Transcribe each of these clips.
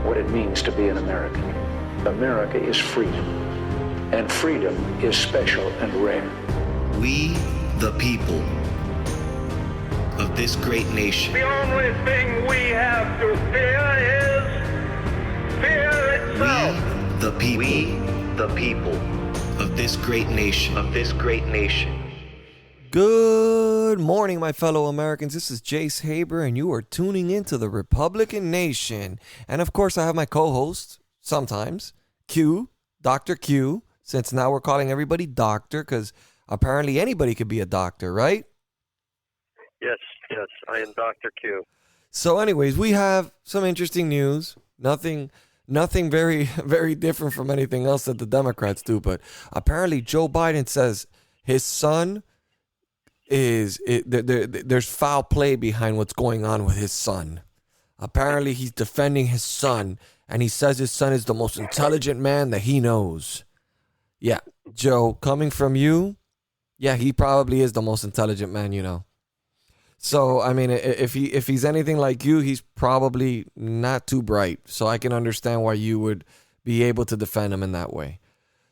what it means to be an American. America is freedom, and freedom is special and rare. We, the people of this great nation. The only thing we have to fear is fear itself. We, the people. We, the people of this great nation. of this great nation. Good morning, my fellow Americans. This is Jace Haber, and you are tuning into the Republican Nation. And of course, I have my co-host, sometimes, Q, Dr. Q, since now we're calling everybody doctor, because apparently anybody could be a doctor, right? Yes, I am Dr. Q. So anyways, we have some interesting news. Nothing very, very different from anything else that the Democrats do, but apparently Joe Biden says his son there's foul play behind what's going on with his son. Apparently he's defending his son, and he says his son is the most intelligent man that he knows. Yeah, Joe, coming from you, yeah, he probably is the most intelligent man you know. So, I mean, if he's anything like you, he's probably not too bright. So I can understand why you would be able to defend him in that way.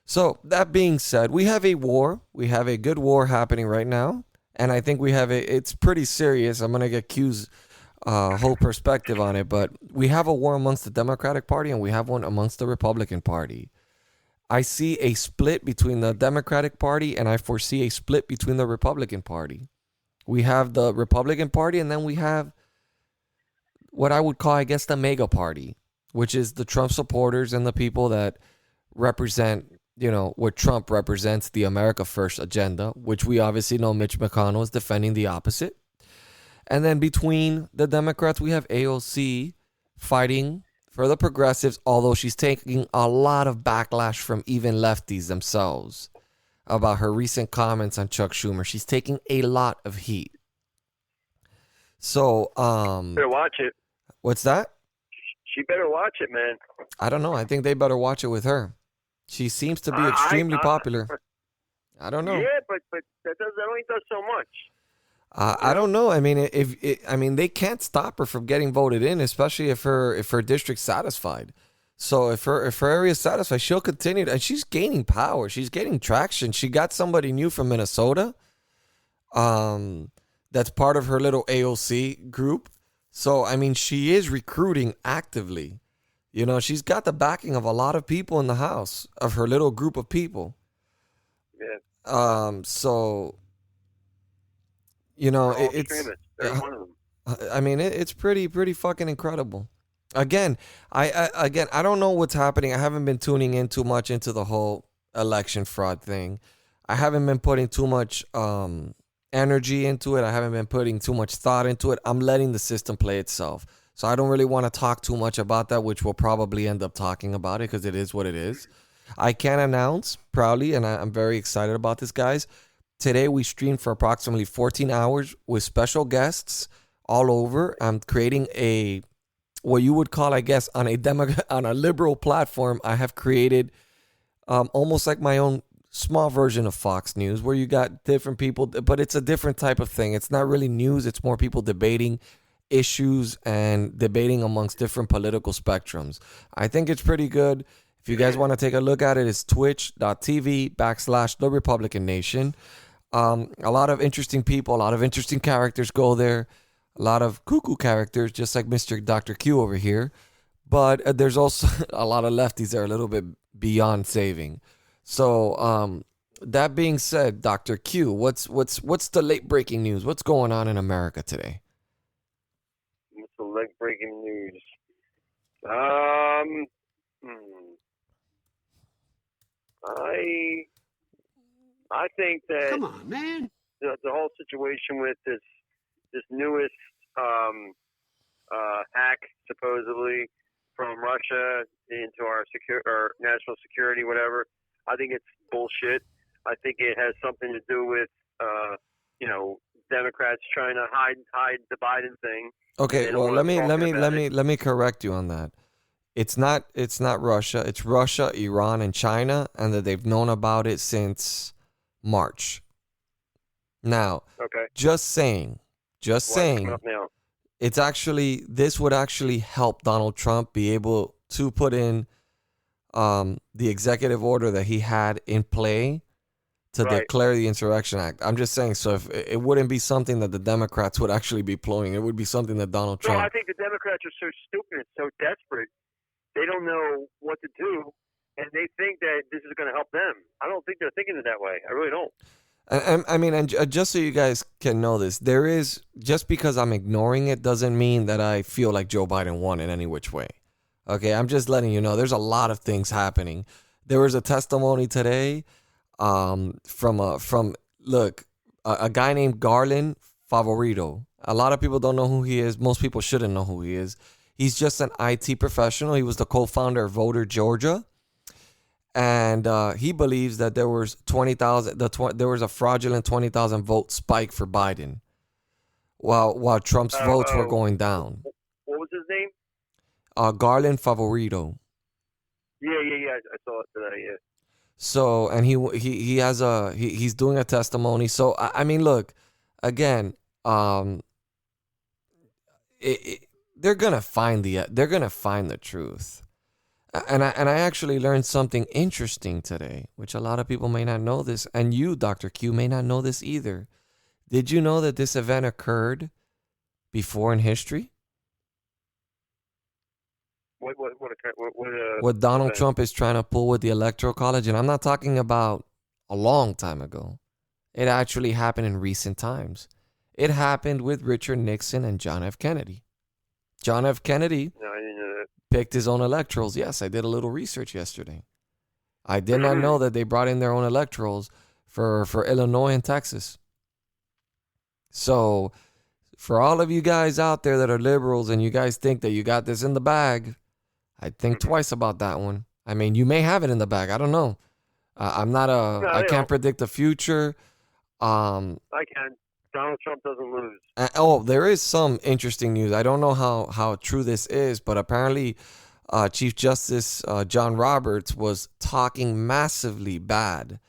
So, that being said, we have a war. We have a good war happening right now. And I think it's pretty serious. I'm going to get Q's whole perspective on it. But we have a war amongst the Democratic Party, and we have one amongst the Republican Party. I see a split between the Democratic Party, and I foresee a split between the Republican Party. We have the Republican Party, and then we have what I would call, I guess, the mega party, which is the Trump supporters and the people that represent, you know, what Trump represents, the America First agenda, which we obviously know Mitch McConnell is defending the opposite. And then between the Democrats, we have AOC fighting for the progressives, although she's taking a lot of backlash from even lefties themselves about her recent comments on Chuck Schumer. She's taking a lot of heat. So, Better watch it. what's that? She better watch it, man. I don't know. I think they better watch it with her. She seems to be extremely popular. I don't know. Yeah, but that only does so much. I don't know. I mean, they can't stop her from getting voted in, especially if her district's satisfied. So if her area is satisfied, she'll continue to, and she's gaining power. She's getting traction. She got somebody new from Minnesota. That's part of her little AOC group. So I mean, she is recruiting actively. You know, she's got the backing of a lot of people in the House, of her little group of people. Yeah. So you know, it's They're one of them. I mean, it's pretty fucking incredible. Again, I don't know what's happening. I haven't been tuning in too much into the whole election fraud thing. I haven't been putting too much energy into it. I haven't been putting too much thought into it. I'm letting the system play itself. So I don't really want to talk too much about that, which we'll probably end up talking about it because it is what it is. I can announce proudly, and I'm very excited about this, guys. Today we streamed for approximately 14 hours with special guests all over. I'm creating what you would call, I guess, on a liberal platform. I have created almost like my own small version of Fox News, where you got different people, but it's a different type of thing. It's not really news. It's more people debating issues and debating amongst different political spectrums. I think it's pretty good. If you guys want to take a look at it, it's twitch.tv/The Republican Nation. A lot of interesting people, a lot of interesting characters go there. A lot of cuckoo characters, just like Mr. Dr. Q over here. But there's also a lot of lefties that are a little bit beyond saving. So that being said, Dr. Q, what's the late breaking news? What's going on in America today? What's the late breaking news? I think that, come on, man, the whole situation with this newest hack, supposedly from Russia into our national security, whatever. I think it's bullshit. I think it has something to do with Democrats trying to hide the Biden thing. Okay, well, let me correct you on that. It's not Russia. It's Russia, Iran, and China, and that they've known about it since March. Now, okay. Just saying. It's actually, this would actually help Donald Trump be able to put in the executive order that he had in play to Right. declare the Insurrection Act. I'm just saying, so if it wouldn't be something that the Democrats would actually be pulling, it would be something that Donald No, I Trump. think the Democrats are so stupid and so desperate. They don't know what to do, and they think that this is going to help them. I don't think they're thinking it that way. I really don't. And just so you guys can know this, there is, just because I'm ignoring it doesn't mean that I feel like Joe Biden won in any which way. Okay, I'm just letting you know there's a lot of things happening. There was a testimony today from a guy named Garland Favorito. A lot of people don't know who he is. Most people shouldn't know who he is. He's just an IT professional. He was the co-founder of Voter Georgia. And he believes that there was 20,000. There was a fraudulent 20,000 vote spike for Biden, while Trump's votes were going down. What was his name? Garland Favorito. Yeah. I saw it today. Yeah. So, and he's doing a testimony. So I mean, look, again, they're gonna find the truth. And I actually learned something interesting today, which a lot of people may not know this, and you, Dr. Q, may not know this either. Did you know that this event occurred before in history? What Donald Trump is trying to pull with the Electoral College, and I'm not talking about a long time ago. It actually happened in recent times. It happened with Richard Nixon and John F. Kennedy. John F. Kennedy No, I didn't know that. picked his own electorals. Yes, I did a little research yesterday. I did not know that they brought in their own electorals for Illinois and Texas. So for all of you guys out there that are liberals and you guys think that you got this in the bag, I'd think twice about that one. I mean, you may have it in the bag. I don't know. I can't predict the future. I can. Donald Trump doesn't lose. There is some interesting news. I don't know how true this is, but apparently Chief Justice John Roberts was talking massively bad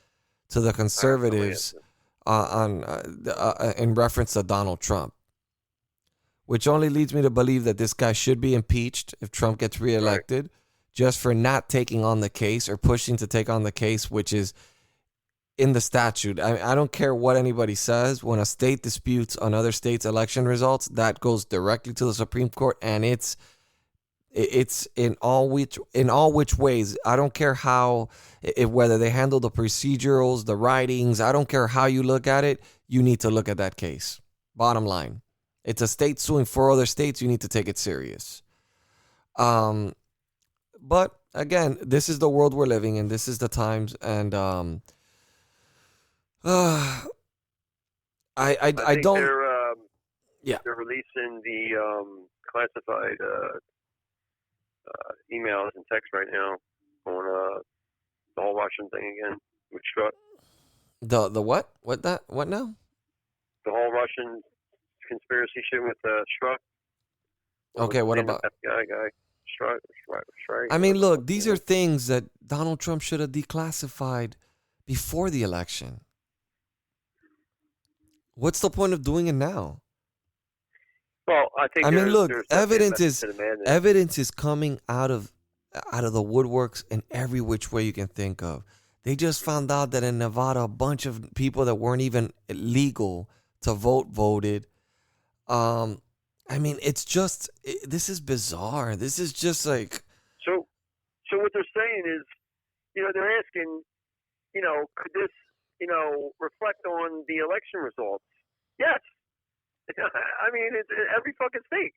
to the conservatives in reference to Donald Trump, which only leads me to believe that this guy should be impeached if Trump gets reelected, just for not taking on the case or pushing to take on the case, which is in the statute. I don't care what anybody says. When a state disputes another state's election results, that goes directly to the Supreme Court, and it's in all which ways. I don't care whether they handle the procedurals, the writings. I don't care how you look at it. You need to look at that case. Bottom line, it's a state suing 4 other states. You need to take it serious. But again, this is the world we're living in. This is the times, and I don't. They're releasing the classified emails and text right now on the whole Russian thing again with Strzok. The what? What now? The whole Russian conspiracy shit with Strzok. Okay, what about that guy? Strzok. I mean, look, these are things that Donald Trump should have declassified before the election. What's the point of doing it now? Well, I think. I mean, look, there's evidence is coming out of the woodworks in every which way you can think of. They just found out that in Nevada, a bunch of people that weren't even legal to vote voted. I mean, this is bizarre. This is just like. So what they're saying is, they're asking, could this, reflect on the election results? Yes. I mean, it's every fucking state,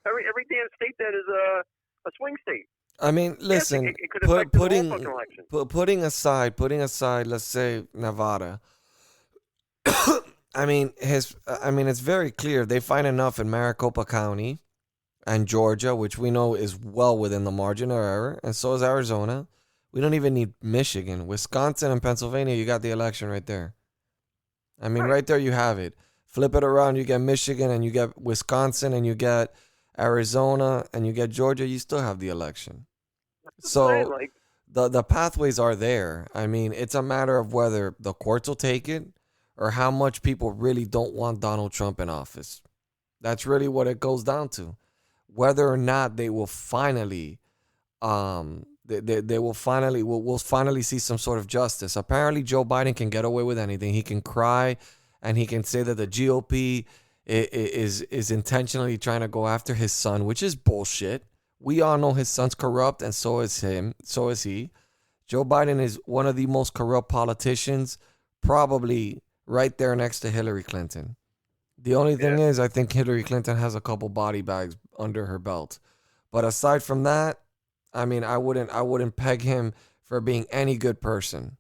every damn state that is a swing state. I mean, listen, yes, it could affect the whole fucking election. Putting aside, let's say Nevada. I mean, it's very clear. They find enough in Maricopa County and Georgia, which we know is well within the margin of error, and so is Arizona. We don't even need Michigan. Wisconsin and Pennsylvania, you got the election right there. I mean, right there you have it. Flip it around, you get Michigan, and you get Wisconsin, and you get Arizona, and you get Georgia, you still have the election. So the pathways are there. I mean, it's a matter of whether the courts will take it or how much people really don't want Donald Trump in office. That's really what it goes down to. Whether or not they will finally They will finally we'll finally see some sort of justice. Apparently, Joe Biden can get away with anything. He can cry, and he can say that the GOP is intentionally trying to go after his son, which is bullshit. We all know his son's corrupt, and so is him. So is he. Joe Biden is one of the most corrupt politicians, probably right there next to Hillary Clinton. The only thing is, I think Hillary Clinton has a couple body bags under her belt. But aside from that, I mean, I wouldn't peg him for being any good person.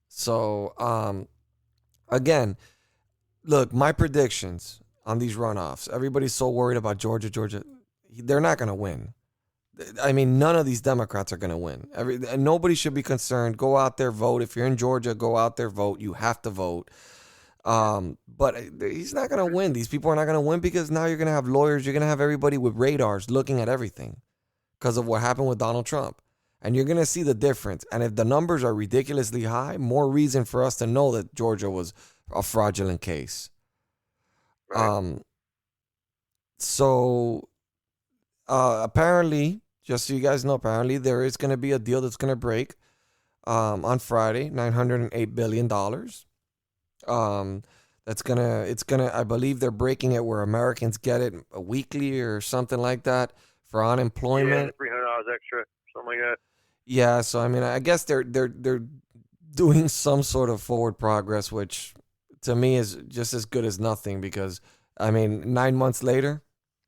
So, again, look, my predictions on these runoffs. Everybody's so worried about Georgia. They're not going to win. I mean, none of these Democrats are going to win. Nobody should be concerned. Go out there, vote. If you're in Georgia, go out there, vote. You have to vote. But he's not going to win. These people are not going to win because now you're going to have lawyers. You're going to have everybody with radars looking at everything because of what happened with Donald Trump. And you're going to see the difference. And if the numbers are ridiculously high, more reason for us to know that Georgia was a fraudulent case. Right. So apparently, just so you guys know, apparently there is going to be a deal that's going to break on Friday, $908 billion. I believe they're breaking it where Americans get it weekly or something like that for unemployment. Yeah, $300 extra, something like that. Yeah, so I mean, I guess they're doing some sort of forward progress, which to me is just as good as nothing because I mean, 9 months later,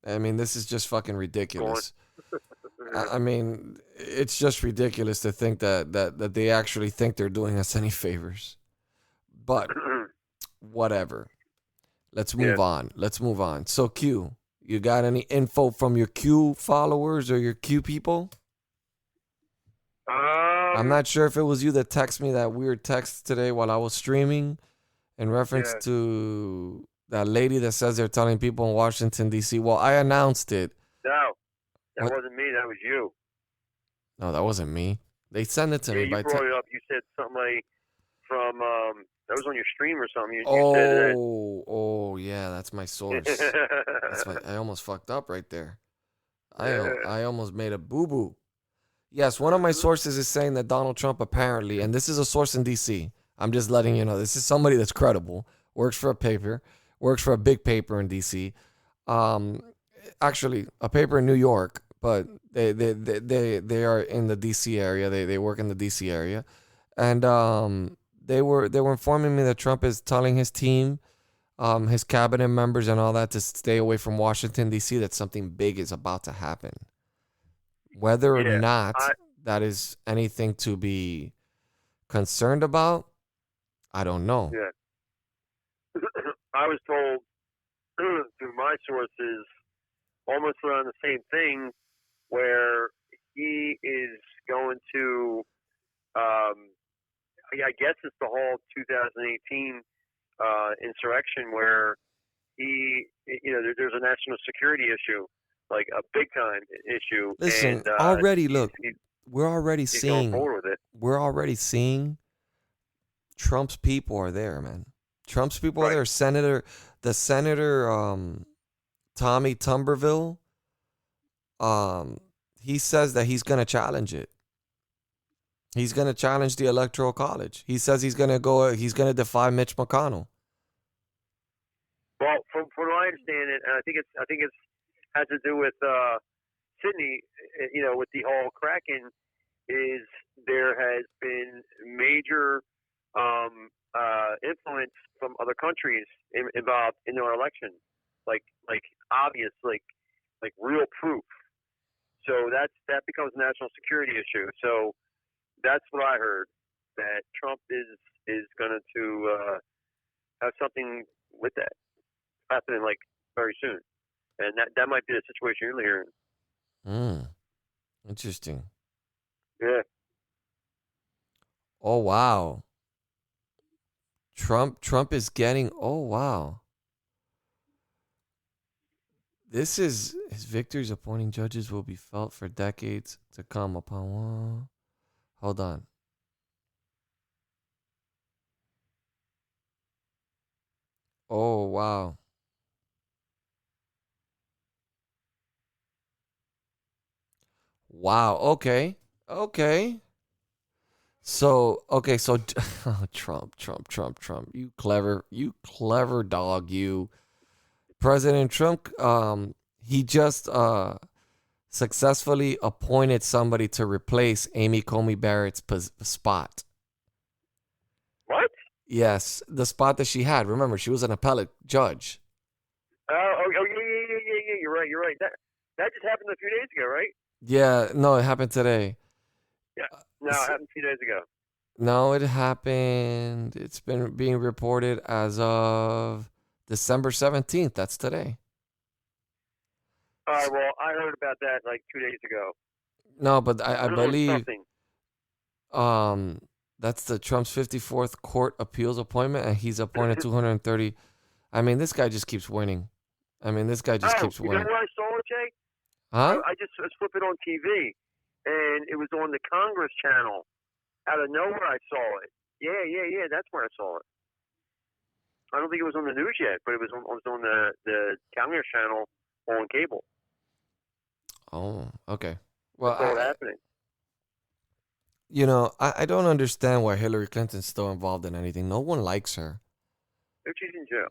I mean, this is just fucking ridiculous. I mean, it's just ridiculous to think that they actually think they're doing us any favors. But whatever. Let's move on. So Q, you got any info from your Q followers or your Q people? I'm not sure if it was you that texted me that weird text today while I was streaming in reference to that lady that says they're telling people in Washington, D.C. Well, I announced it. No, that wasn't me. That was you. No, that wasn't me. They sent it to me You by brought it up. You said something like from that was on your stream or something. You said said oh, yeah, that's my source. I almost fucked up right there. I almost made a boo-boo. Yes, one of my sources is saying that Donald Trump apparently, and this is a source in D.C., I'm just letting you know, this is somebody that's credible, works for a big paper in D.C., actually, a paper in New York, but they are in the D.C. area. They work in the D.C. area, and they were informing me that Trump is telling his team, his cabinet members, and all that to stay away from Washington D.C. That something big is about to happen. Whether or not that is anything to be concerned about, I don't know. Yeah, I was told through my sources almost around the same thing, where he is going to, I guess it's the whole 2018 insurrection where there's a national security issue, like a big time issue. Listen, and, we're already seeing going forward with it. We're already seeing Trump's people are there, man. Trump's people are there. Senator Tommy Tumberville, he says that he's going to challenge it. He's going to challenge the Electoral College. He says he's going to defy Mitch McConnell. Well, from what I understand it, and I think it's has to do with Sydney, with the whole Kraken, is there has been major influence from other countries involved in our election, like obvious, like real proof. So that becomes a national security issue. So that's what I heard, that Trump is going to have something with that happening like very soon, and that might be the situation you're hearing. Interesting. Yeah. Oh wow. Trump is getting. Oh wow. This is his victories appointing judges will be felt for decades to come upon one. Hold on. Oh wow. Wow. Okay. Okay. So okay. So Trump. You clever dog. You President Trump. He just successfully appointed somebody to replace Amy Comey Barrett's spot. What? Yes, the spot that she had. Remember, she was an appellate judge. Yeah. You're right. That just happened a few days ago, right? Yeah, no, it happened today. Yeah. No, it happened a few days ago. No, it happened. It's been being reported as of December 17th. That's today. All right. Well, I heard about that like 2 days ago. No, but I believe Something. that's the Trump's 54th court appeals appointment, and he's appointed 230. I mean, this guy just keeps winning. I mean, this guy just keeps You winning. know where I saw it, Jay? Huh? I just was flipping on TV, and it was on the Congress channel. Out of nowhere, I saw it. Yeah. That's where I saw it. I don't think it was on the news yet, but it was on the Congress channel on cable. Oh, okay. Well, I saw it happening. you know, I don't understand why Hillary Clinton's still involved in anything. No one likes her. If she's in jail.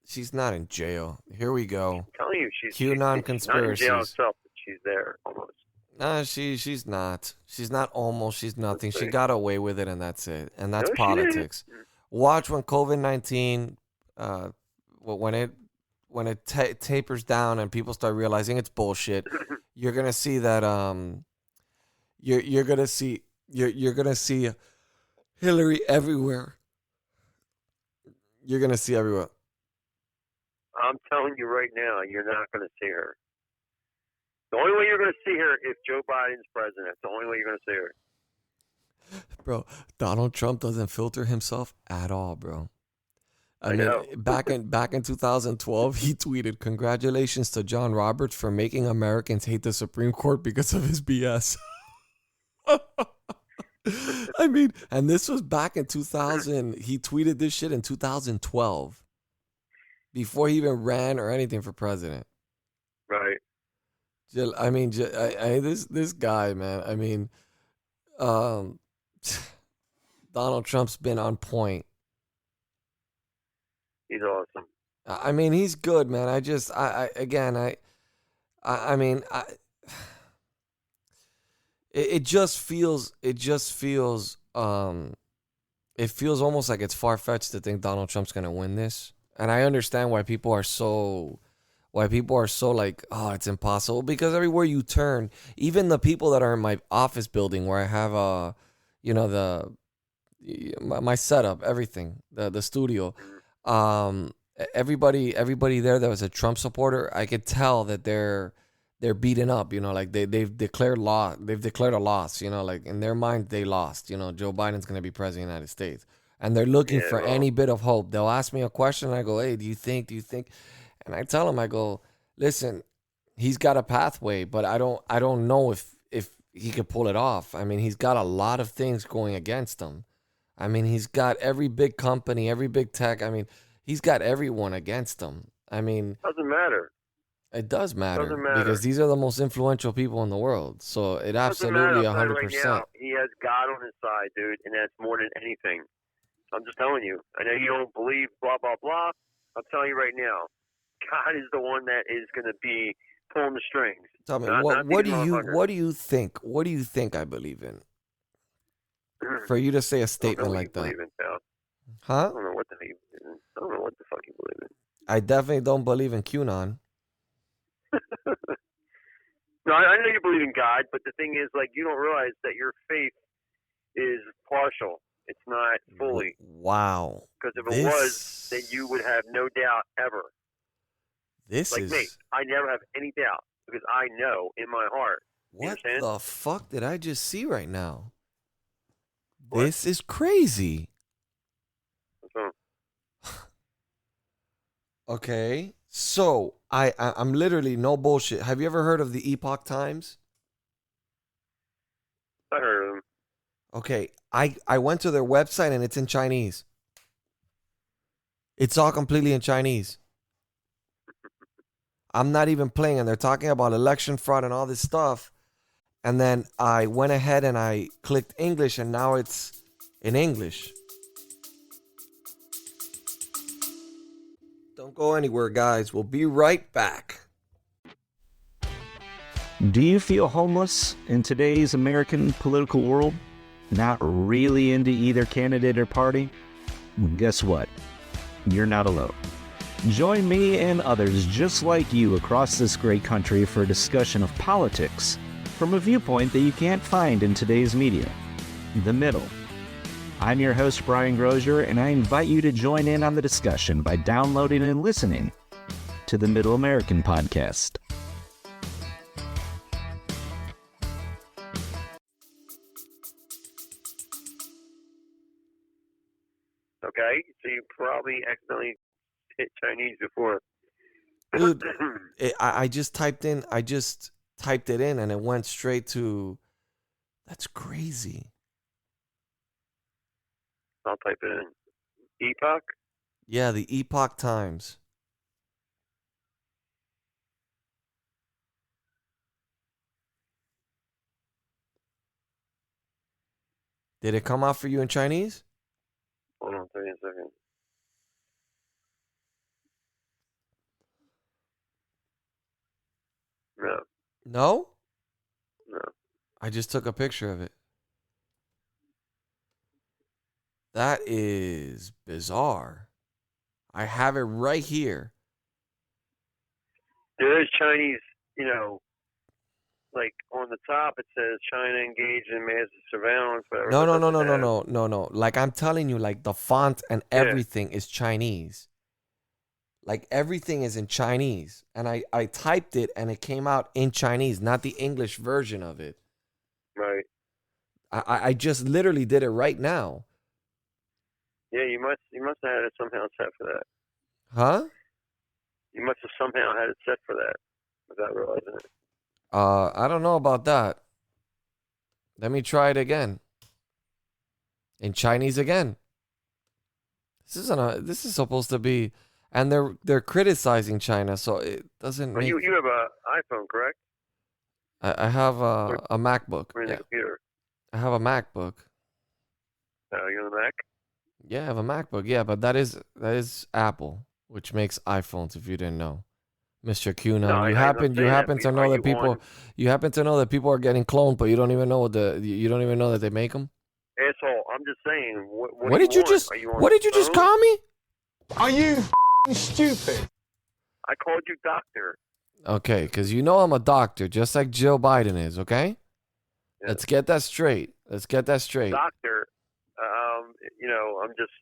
She's not in jail. Here we go. I'm telling you, she's QAnon she's not in conspiracies. jail itself, but she's there almost. Nah, she's not. She's not almost. She's nothing. She got away with it, and that's it. And that's No, she politics. Watch when COVID-19, when it tapers down and people start realizing it's bullshit. You're gonna see that you're gonna see Hillary everywhere. You're gonna see everywhere. I'm telling you right now, you're not going to see her. The only way you're going to see her if Joe Biden's president. The only way you're going to see her. Bro, Donald Trump doesn't filter himself at all, bro. I mean, know. back in 2012, he tweeted, "Congratulations to John Roberts for making Americans hate the Supreme Court because of his BS." I mean, and this was back in 2000. He tweeted this shit in 2012, before he even ran or anything for president. Right. I mean, this guy, man. I mean, Donald Trump's been on point. He's awesome. I mean, he's good, man. It just feels almost like it's far-fetched to think Donald Trump's gonna win this. And I understand why people are so like, oh, it's impossible, because everywhere you turn, even the people that are in my office building where I have my setup, everything, the studio, everybody there that was a Trump supporter, I could tell that they're beaten up, like they've declared a loss, like in their mind they lost, Joe Biden's going to be president of the United States, and they're looking for any bit of hope. They'll ask me a question and I go, "Hey, do you think?" And I tell them, I go, "Listen, he's got a pathway, but I don't know if he could pull it off. I mean, he's got a lot of things going against him. I mean, he's got every big company, every big tech. I mean, he's got everyone against him. I mean, Doesn't matter. it does matter, Doesn't matter. because these are the most influential people in the world. So it Doesn't matter. absolutely I'm telling you 100%. right now, he has God on his side, dude, and that's more than anything. I'm just telling you. I know you don't believe blah, blah, blah. I'm telling you right now, God is the one that is going to be pulling the strings. Tell me, Not what these do you motherfuckers. what do you think I believe in? For you to say a statement like that, Believe in, pal. I huh? don't know what the fuck you believe in. I don't know what the fuck you believe in. I definitely don't believe in QAnon. No, I know you believe in God, but the thing is, like, you don't realize that your faith is partial. It's not fully. Wow. Because if it was, then you would have no doubt ever. This Like is me, I never have any doubt because I know in my heart. You what understand? the fuck did I just see right now? What? This is crazy. So, Okay, so I'm literally, no bullshit. Have you ever heard of the Epoch Times? I heard of them. Okay, I went to their website and it's in Chinese. It's all completely in Chinese. I'm not even playing, and they're talking about election fraud and all this stuff. and then I went ahead and I clicked English, and now it's in English. Don't go anywhere, guys. We'll be right back. Do you feel homeless in today's American political world? Not really into either candidate or party? Well, guess what? You're not alone. Join me and others just like you across this great country for a discussion of politics from a viewpoint that you can't find in today's media. The Middle. I'm your host, Brian Grozier, and I invite you to join in on the discussion by downloading and listening to the Middle American Podcast. Okay, so you probably accidentally hit Chinese before. Dude, I just typed it in and it went straight to, that's crazy. I'll type it in. Epoch? Yeah, the Epoch Times. Did it come out for you in Chinese? Hold on, 30 seconds. No. No? No. I just took a picture of it. That is bizarre. I have it right here. There is Chinese, like on the top it says China engaged in massive surveillance. Whatever. No. Like I'm telling you, like the font and everything is Chinese. Like everything is in Chinese. And I typed it and it came out in Chinese, not the English version of it. Right. I just literally did it right now. Yeah, you must have had it somehow set for that. Huh? You must have somehow had it set for that without realizing it. I don't know about that. Let me try it again. In Chinese again. This is supposed to be, and they're criticizing China, so it doesn't make. You have an iPhone, correct? I have a MacBook. Or in the computer? I have a MacBook. Oh, you're on the Mac? Yeah, I have a MacBook. Yeah, but that is Apple, which makes iPhones. If you didn't know, Mr. Q, you happen to know that people are getting cloned, but you don't even know that they make them. Asshole! I'm just saying. What did you just call me? Are you stupid? I called you doctor. Okay, because you know I'm a doctor, just like Joe Biden is. Okay, yeah. Let's get that straight. Doctor.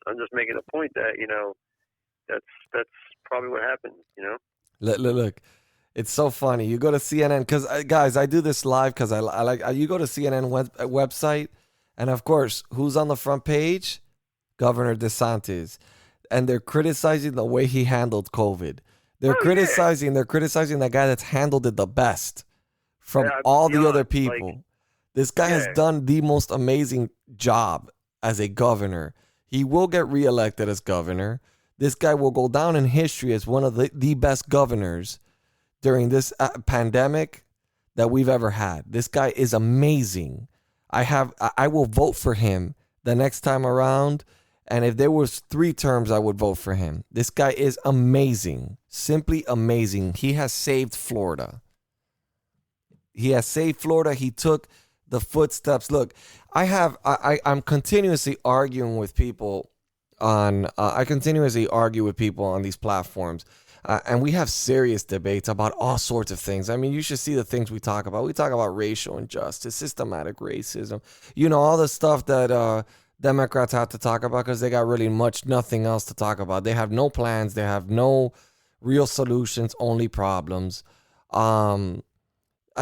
I'm just making a point that that's probably what happened. Look, it's so funny. You go to CNN because guys, I do this live because I like. You go to CNN website, and of course, who's on the front page? Governor DeSantis, and they're criticizing the way he handled COVID. They're criticizing the guy that's handled it the best from all the other people. Like, this guy has done the most amazing job as a governor. He will get reelected as governor. This guy will go down in history as one of the best governors during this pandemic that we've ever had. This guy is amazing. I will vote for him the next time around. And if there was 3 terms, I would vote for him. This guy is amazing. Simply amazing. He has saved Florida. He took the footsteps. Look, I'm continuously arguing with people on these platforms, and we have serious debates about all sorts of things. I mean, you should see the things we talk about. We talk about racial injustice, systematic racism, all the stuff that Democrats have to talk about because they got really nothing else to talk about. They have no plans. They have no real solutions, only problems. I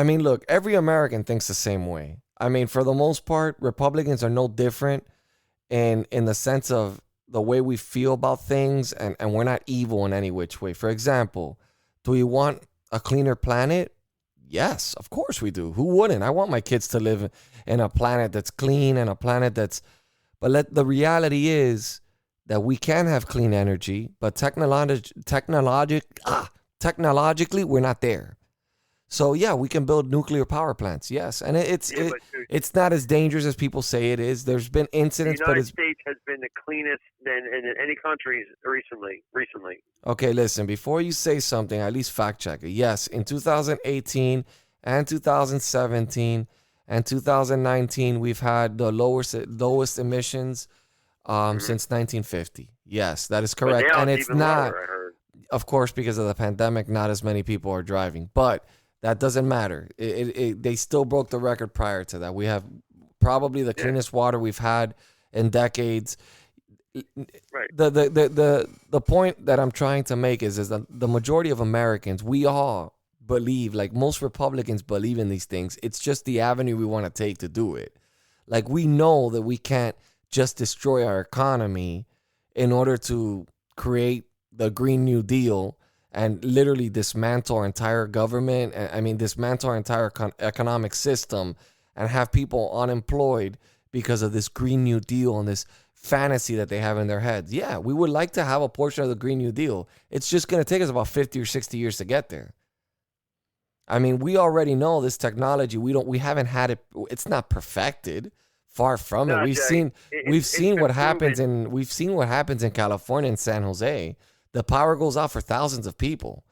mean, look, every American thinks the same way. I mean, for the most part, Republicans are no different in the sense of the way we feel about things, and we're not evil in any which way. For example, do we want a cleaner planet? Yes, of course we do. Who wouldn't? I want my kids to live in a planet that's clean and a planet that's... But the reality is that we can have clean energy, but technologically, we're not there. So yeah, we can build nuclear power plants. Yes, and Yeah, but dude, it's not as dangerous as people say it is. There's been the incidents, but United it's States has been the cleanest than in any countries recently. okay. Listen, before you say something, at least fact check it. Yes, in 2018 and 2017 and 2019, we've had the lowest emissions since 1950. Yes, that is But correct, now and it's it's even not. lower, I heard. Of course, because of the pandemic, not as many people are driving, but that doesn't matter. They still broke the record prior to that. We have probably the cleanest water we've had in decades. Right. The point that I'm trying to make is that the majority of Americans, we all believe, like most Republicans believe in these things. It's just the avenue we want to take to do it. Like we know that we can't just destroy our economy in order to create the Green New Deal and literally dismantle our entire government. I mean, dismantle our entire economic system and have people unemployed because of this Green New Deal and this fantasy that they have in their heads. Yeah, we would like to have a portion of the Green New Deal. It's just going to take us about 50 or 60 years to get there. I mean, we already know this technology. We haven't had it. It's not perfected. Far from it. No, We've Jay, seen what happens proven. we've seen what happens in California and San Jose. The power goes out for thousands of people.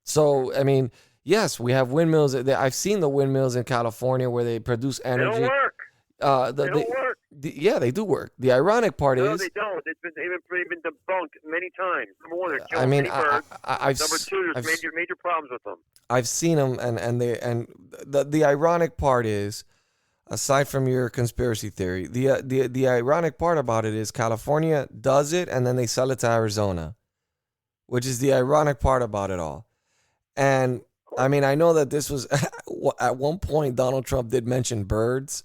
So, I mean, yes, we have windmills. I've seen the windmills in California where they produce They energy. don't work. They don't work. Yeah, they do work. The ironic part No, is, they don't. They've been debunked many times. Number one, they're I killing mean, many birds. I've Number two, I've, there's major problems with them. I've seen them, and the ironic part is, aside from your conspiracy theory, the ironic part about it is California does it, and then they sell it to Arizona, which is the ironic part about it all. And I mean, I know that this was at one point Donald Trump did mention birds,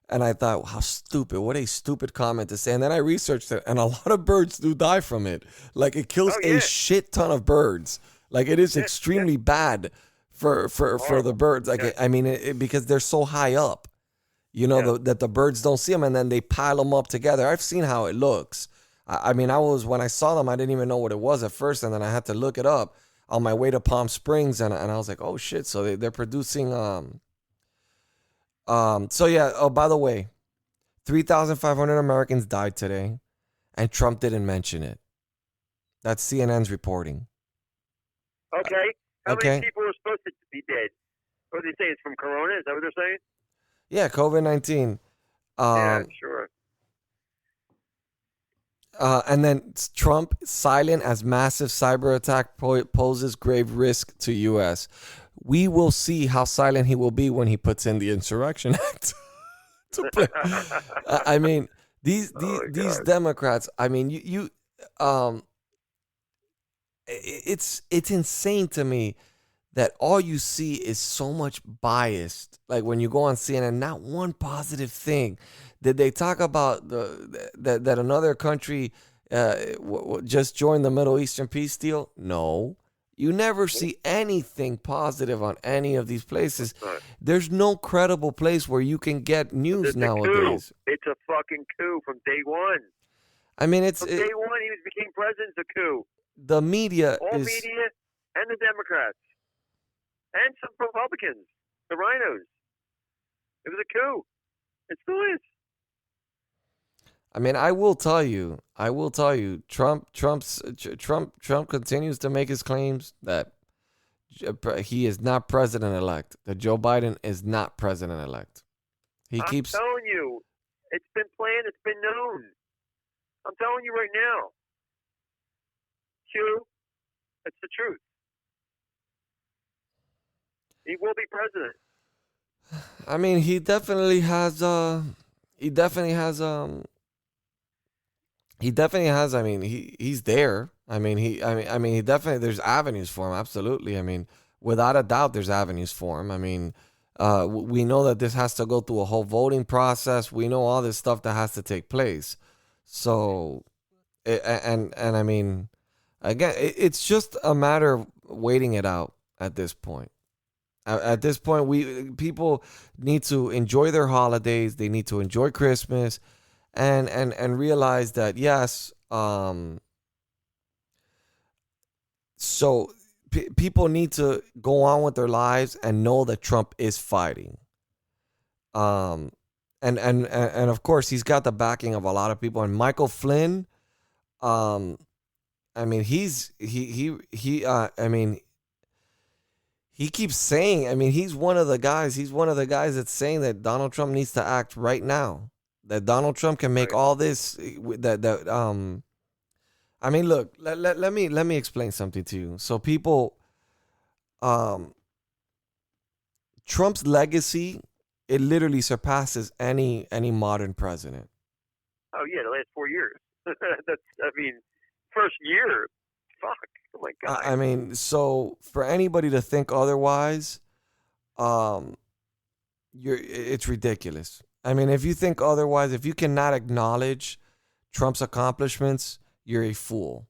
and I thought, how stupid! What a stupid comment to say. And then I researched it, and a lot of birds do die from it. Like it kills a shit ton of birds. Like it is extremely bad for the birds. Like I mean, because they're so high up. You know, that the birds don't see them, and then they pile them up together. I've seen how it looks. I mean, when I saw them, I didn't even know what it was at first, and then I had to look it up on my way to Palm Springs, and I was like, oh shit! So they're producing. So yeah. Oh, by the way, 3,500 Americans died today, and Trump didn't mention it. That's CNN's reporting. Okay. How Okay. many people are supposed to be dead? What do they say? It's from Corona? Is that what they're saying? Yeah, COVID-19. Yeah, sure. And then Trump silent as massive cyber attack poses grave risk to U.S. We will see how silent he will be when he puts in the Insurrection Act. I mean, these Democrats. I mean, it's insane to me that all you see is so much biased. Like when you go on CNN, not one positive thing. Did they talk about that another country just joined the Middle Eastern peace deal? No. You never see anything positive on any of these places. There's no credible place where you can get news nowadays. It's a fucking coup from day one. I mean, From day one, he became president. It's a coup. The media All media and the Democrats and some Republicans, the rhinos. It was a coup. It still is. I mean, I will tell you, Trump continues to make his claims that he is not president-elect, that Joe Biden is not president-elect. I'm telling you, it's been planned, it's been known. I'm telling you right now. Q, it's the truth. He will be president. I mean, he definitely has. I mean, he's there. I mean, he definitely. There's avenues for him. Absolutely. I mean, without a doubt, there's avenues for him. I mean, we know that this has to go through a whole voting process. We know all this stuff that has to take place. So, and I mean, again, it's just a matter of waiting it out at this point. At this point, people need to enjoy their holidays. They need to enjoy Christmas, and realize that yes. So people need to go on with their lives and know that Trump is fighting. And of course he's got the backing of a lot of people. And Michael Flynn, I mean, he keeps saying, I mean, he's one of the guys that's saying that Donald Trump needs to act right now. That Donald Trump can make all this I mean, look, let me explain something to you. So people, Trump's legacy, it literally surpasses any modern president. Oh yeah, the last 4 years. First year, fuck. Oh my God. I mean, so for anybody to think otherwise, it's ridiculous. I mean, if you think otherwise, if you cannot acknowledge Trump's accomplishments, you're a fool.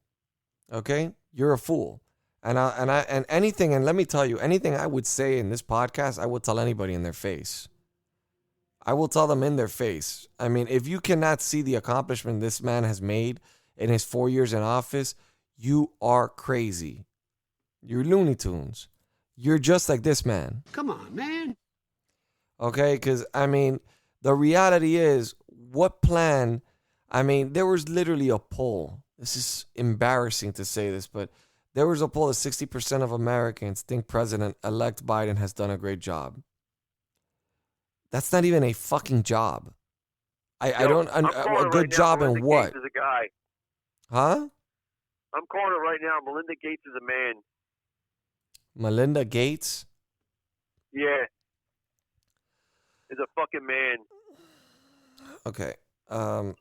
Okay? You're a fool. And anything, and let me tell you, anything I would say in this podcast, I would tell anybody in their face. I will tell them in their face. I mean, if you cannot see the accomplishment this man has made in his 4 years in office, you are crazy. You're Looney Tunes. You're just like this man. Come on, man. Okay? Because, I mean, the reality is, what plan? I mean, there was literally a poll. This is embarrassing to say this, but there was a poll that 60% of Americans think President-elect Biden has done a great job. That's not even a fucking job. I don't. A good job in what? Gates is a guy. Huh? I'm calling it right now. Melinda Gates is a man. Melinda Gates? Yeah. Is a fucking man. Okay. I'm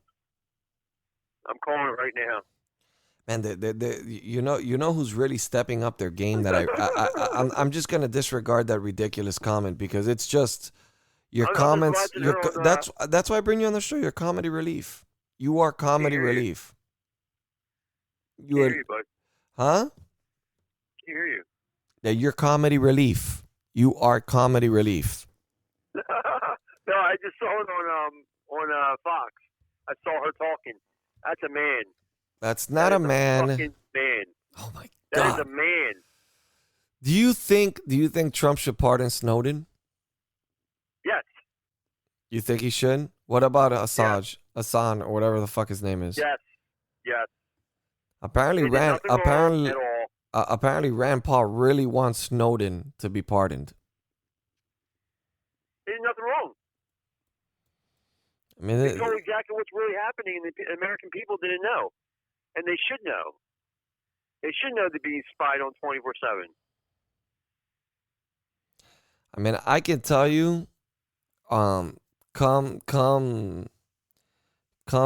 calling it right now. Man, you know who's really stepping up their game? That I'm just gonna disregard that ridiculous comment because it's just your comments. That's why I bring you on the show. You're comedy relief. You are comedy relief. You are, huh? Can hear you. Yeah, you're comedy relief. You are comedy relief. No, I just saw it on Fox. I saw her talking. That's a man. That's not a man. Fucking man. Oh my God. That is a man. Do you think Trump should pardon Snowden? Yes. You think he should? What about Assange? Yes. Assange or whatever the fuck his name is. Yes. Yes. Apparently Rand Paul really wants Snowden to be pardoned. There's nothing wrong. I mean, they told exactly what's really happening, and the American people didn't know. And they should know. They should know to be spied on 24/7. I mean, I can tell you, come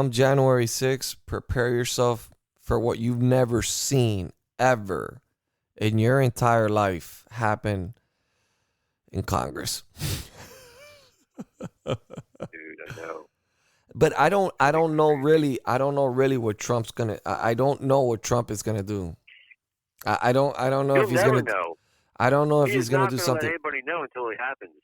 January 6th, prepare yourself for what you've never seen ever in your entire life happen in Congress. Dude, I know. But I don't know really what Trump's gonna. I don't know what Trump is gonna do. I don't know if he's gonna. Know. I don't know if he's gonna do something. Let anybody know until it happens.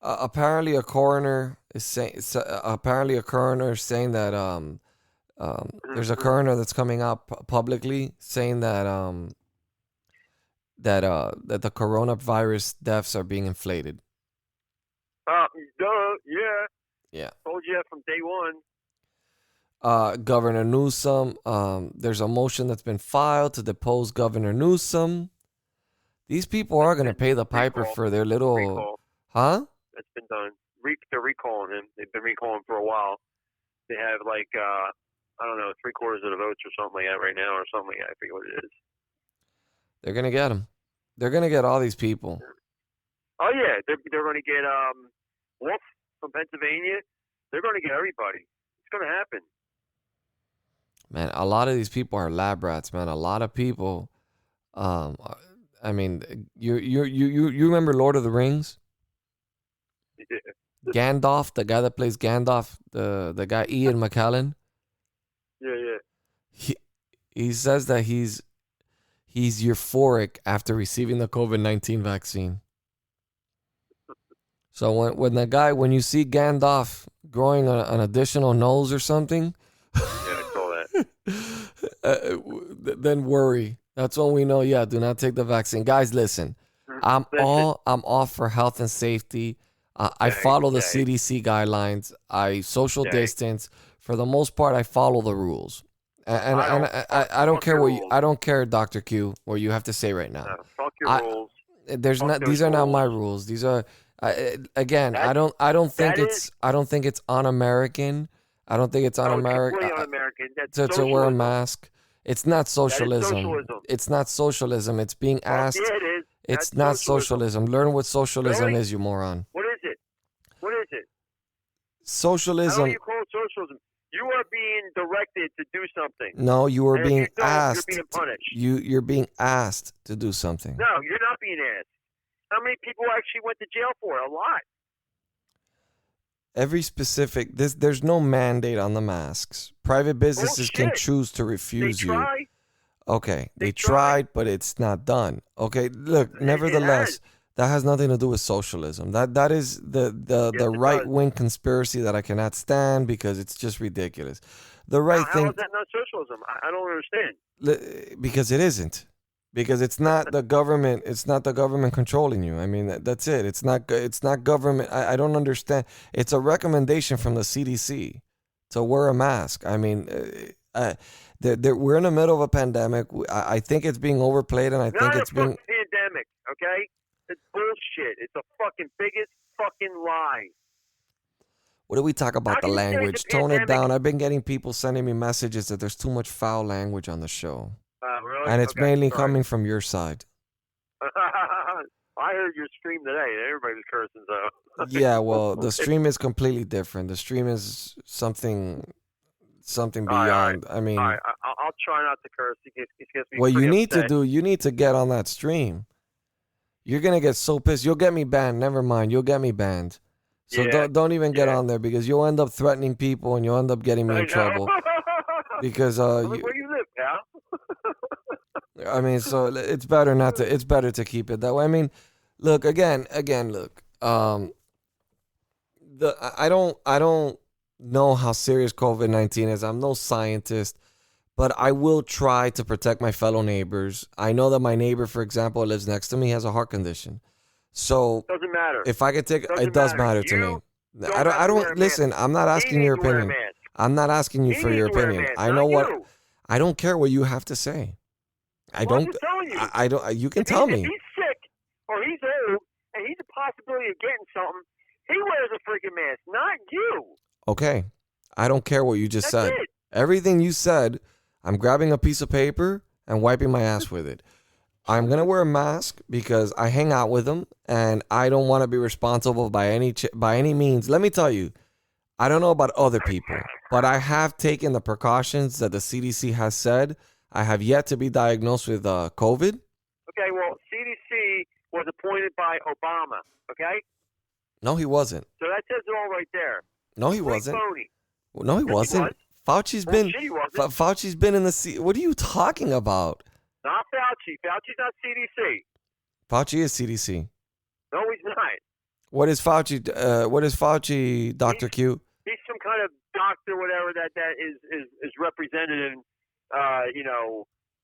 Apparently a coroner is saying. Apparently a coroner is saying that there's a coroner that's coming out publicly saying that that the coronavirus deaths are being inflated. Yeah. Yeah. Told you that from day one. Governor Newsom, there's a motion that's been filed to depose Governor Newsom. These people are going to pay the piper for their little... Recall. Huh? That's been done. They're recalling him. They've been recalling for a while. They have like, I don't know, 3/4 of the votes or something like that right now or something like that. I forget what it is. They're going to get him. They're going to get all these people. Oh, yeah. They're going to get Wolf from Pennsylvania. They're going to get everybody. It's going to happen. Man, a lot of these people are lab rats, man. A lot of people. I mean, you remember Lord of the Rings? Yeah. Gandalf, the guy that plays Gandalf, the guy Ian McKellen. Yeah. He says that he's euphoric after receiving the COVID-19 vaccine. So when you see Gandalf growing an additional nose or something, Yeah, I saw that. then worry. That's when we know. Yeah, do not take the vaccine, guys. Listen, I'm all for health and safety. I follow the CDC guidelines. I social distance. For the most part, I follow the rules. And I don't care I don't care, Dr. Q, what you have to say right now. Fuck your rules. There's Fuck not. those These are not my rules. rules. These are again. I don't think it's un-American. I don't think it's un-American Completely un-American. That's to wear a socialism. mask. It's not socialism. socialism. It's not socialism. It's being asked. Yeah, it is. It's That's not socialism. Learn what socialism Really? is, you moron. What is it? What is it? How Socialism. do you call it socialism? You are being directed to do something. No, you are And if being you don't, asked. You're being punished. You're being asked to do something. No, you're not being asked. How many people actually went to jail for it? A lot. Every specific there's no mandate on the masks. Private businesses can Bullshit. choose to refuse They you. try. Okay, they tried. tried, but it's not done. Okay, look, nevertheless, has. that has nothing to do with socialism. That is the Yes, it right wing conspiracy that I cannot stand because it's just ridiculous. The right How thing is that not socialism? I don't understand. because it isn't. Because it's not the government. It's not the government controlling you. I mean, that's it. It's not government. I don't understand. It's a recommendation from the CDC to wear a mask. I mean, we're in the middle of a pandemic. I think it's being overplayed, and I think Not it's a being. fucking pandemic, okay? It's bullshit. It's the fucking biggest fucking lie. What do we talk about How the do you say it's a language? Tone it pandemic? down. I've been getting people sending me messages that there's too much foul language on the show, Really? and it's Okay, mainly sorry. coming from your side. I heard your stream today. Everybody's cursing, so. Yeah, well, the stream is completely different. The stream is something beyond. All right. I mean, All right, I'll try not to curse. It gets me what you pretty need to upset. do, you need to get on that stream. You're gonna get so pissed. You'll get me banned. Never mind. You'll get me banned. So Yeah, don't even get yeah. on there because you'll end up threatening people and you'll end up getting me I in know. trouble because Where you live, pal? I mean, so it's better not to. It's better to keep it that way. I mean, look again. Look, I don't know how serious COVID-19 is. I'm no scientist, but I will try to protect my fellow neighbors. I know that my neighbor, for example, lives next to me, has a heart condition. So Doesn't matter. if I could take, Doesn't it does matter. matter to You me. don't I have to wear don't a listen. mask. I'm not He asking your needs to wear a opinion. mask. I'm not asking you He for needs your to wear a opinion. mask, I not know what. you. I don't care what you have to say. I Well, I'm don't. just telling you. I don't. You can If tell If me. he's sick or he's old and he's a possibility of getting something, he wears a freaking mask, not you. Okay. I don't care what you just That's said. it. Everything you said, I'm grabbing a piece of paper and wiping my ass with it. I'm gonna wear a mask because I hang out with them, and I don't want to be responsible by any means. Let me tell you, I don't know about other people, but I have taken the precautions that the CDC has said. I have yet to be diagnosed with COVID. Okay, well, CDC was appointed by Obama, okay? No, he wasn't. So that says it all right there. No, he Pretty wasn't. phony. No, he Yes, he wasn't. was. Fauci's Well, been. shit, he wasn't. Fauci's been in the. What are you talking about? Not Fauci. Fauci's not CDC. Fauci is CDC. No, he's not. What is Fauci? What is Fauci, Dr. Q? He's some kind of doctor, whatever that is represented in,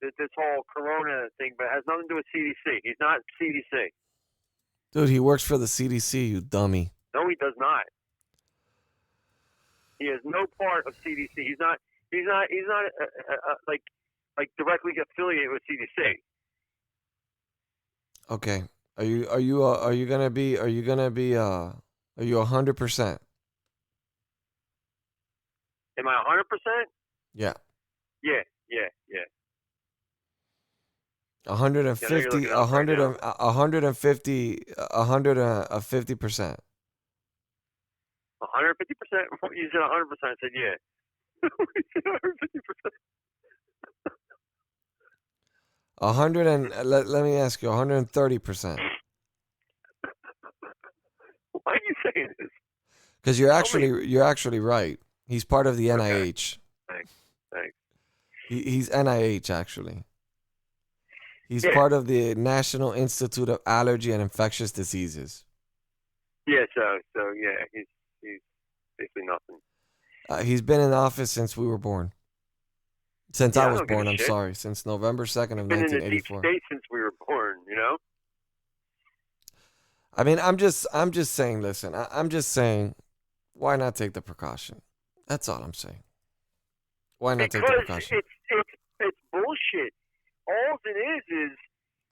this whole Corona thing, but it has nothing to do with CDC. He's not CDC. Dude, he works for the CDC, you dummy. No, he does not. He has no part of CDC. He's not like directly affiliated with CDC. Okay. Are you gonna be 100%? Am I 100%? Yeah. Yeah. 150, Yeah, you're looking it up right 150, 150%. 150%? You said 100%. I said yeah. You said 150%. 100 and let me ask you, 130%. Why are you saying this? Because you're actually right. He's part of the NIH. Thanks. He's NIH actually. He's Yeah. part of the National Institute of Allergy and Infectious Diseases. Yeah. So yeah, he's Basically nothing. He's been in office since we were born. Since I Yeah, was don't give a born, I'm shit. sorry. Since November 2nd of Been in the deep 1984. state since we were born, you know? I mean, I'm just saying, listen, I'm just saying, why not take the precaution? That's all I'm saying. Why not take the Because precaution? it's bullshit. All it is